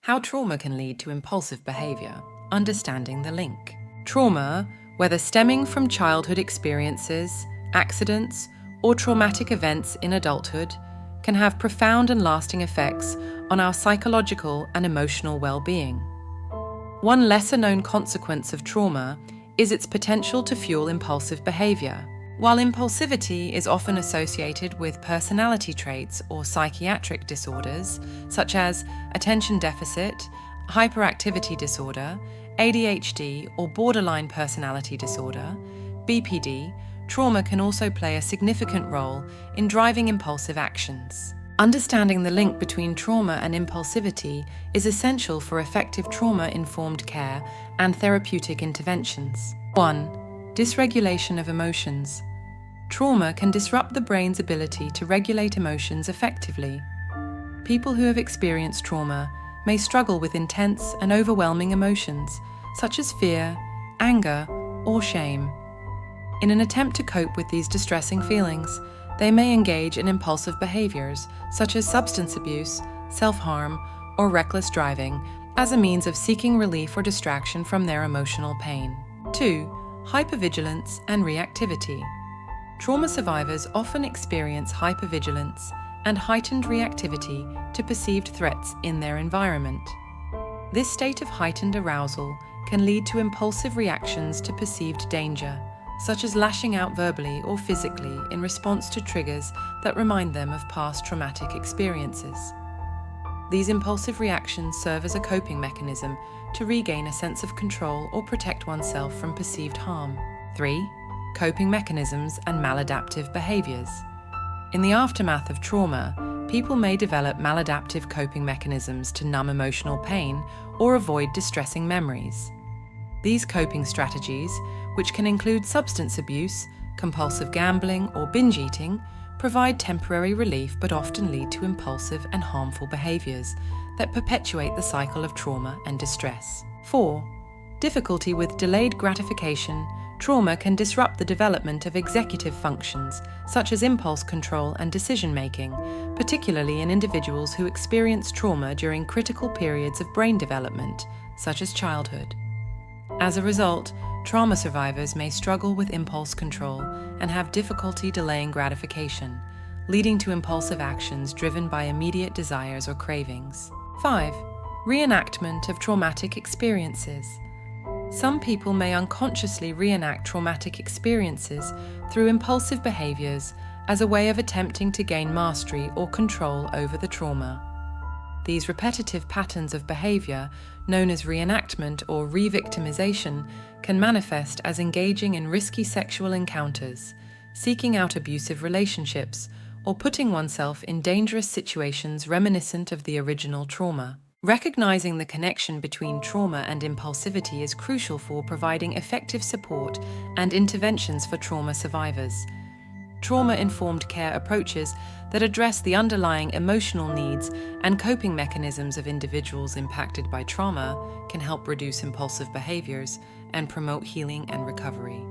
How trauma can lead to impulsive behavior. Understanding the link. Trauma, whether stemming from childhood experiences, accidents, or traumatic events in adulthood, can have profound and lasting effects on our psychological and emotional well-being. One lesser-known consequence of trauma is its potential to fuel impulsive behavior. While impulsivity is often associated with personality traits or psychiatric disorders, such as attention deficit, hyperactivity disorder, ADHD, or borderline personality disorder, BPD, trauma can also play a significant role in driving impulsive actions. Understanding the link between trauma and impulsivity is essential for effective trauma-informed care and therapeutic interventions. 1. Dysregulation of emotions. Trauma can disrupt the brain's ability to regulate emotions effectively. People who have experienced trauma may struggle with intense and overwhelming emotions, such as fear, anger, or shame. In an attempt to cope with these distressing feelings, they may engage in impulsive behaviors, such as substance abuse, self-harm, or reckless driving, as a means of seeking relief or distraction from their emotional pain. 2. Hypervigilance and reactivity. Trauma survivors often experience hypervigilance and heightened reactivity to perceived threats in their environment. This state of heightened arousal can lead to impulsive reactions to perceived danger, such as lashing out verbally or physically in response to triggers that remind them of past traumatic experiences. These impulsive reactions serve as a coping mechanism to regain a sense of control or protect oneself from perceived harm. 3. Coping mechanisms and maladaptive behaviors. In the aftermath of trauma, people may develop maladaptive coping mechanisms to numb emotional pain or avoid distressing memories. These coping strategies, which can include substance abuse, compulsive gambling, or binge eating, provide temporary relief but often lead to impulsive and harmful behaviors that perpetuate the cycle of trauma and distress. 4. Difficulty with delayed gratification. Trauma can disrupt the development of executive functions, such as impulse control and decision-making, particularly in individuals who experience trauma during critical periods of brain development, such as childhood. As a result, trauma survivors may struggle with impulse control and have difficulty delaying gratification, leading to impulsive actions driven by immediate desires or cravings. 5. Reenactment of traumatic experiences. Some people may unconsciously reenact traumatic experiences through impulsive behaviors as a way of attempting to gain mastery or control over the trauma. These repetitive patterns of behavior, known as reenactment or re-victimization, can manifest as engaging in risky sexual encounters, seeking out abusive relationships, or putting oneself in dangerous situations reminiscent of the original trauma. Recognizing the connection between trauma and impulsivity is crucial for providing effective support and interventions for trauma survivors. Trauma-informed care approaches that address the underlying emotional needs and coping mechanisms of individuals impacted by trauma can help reduce impulsive behaviors and promote healing and recovery.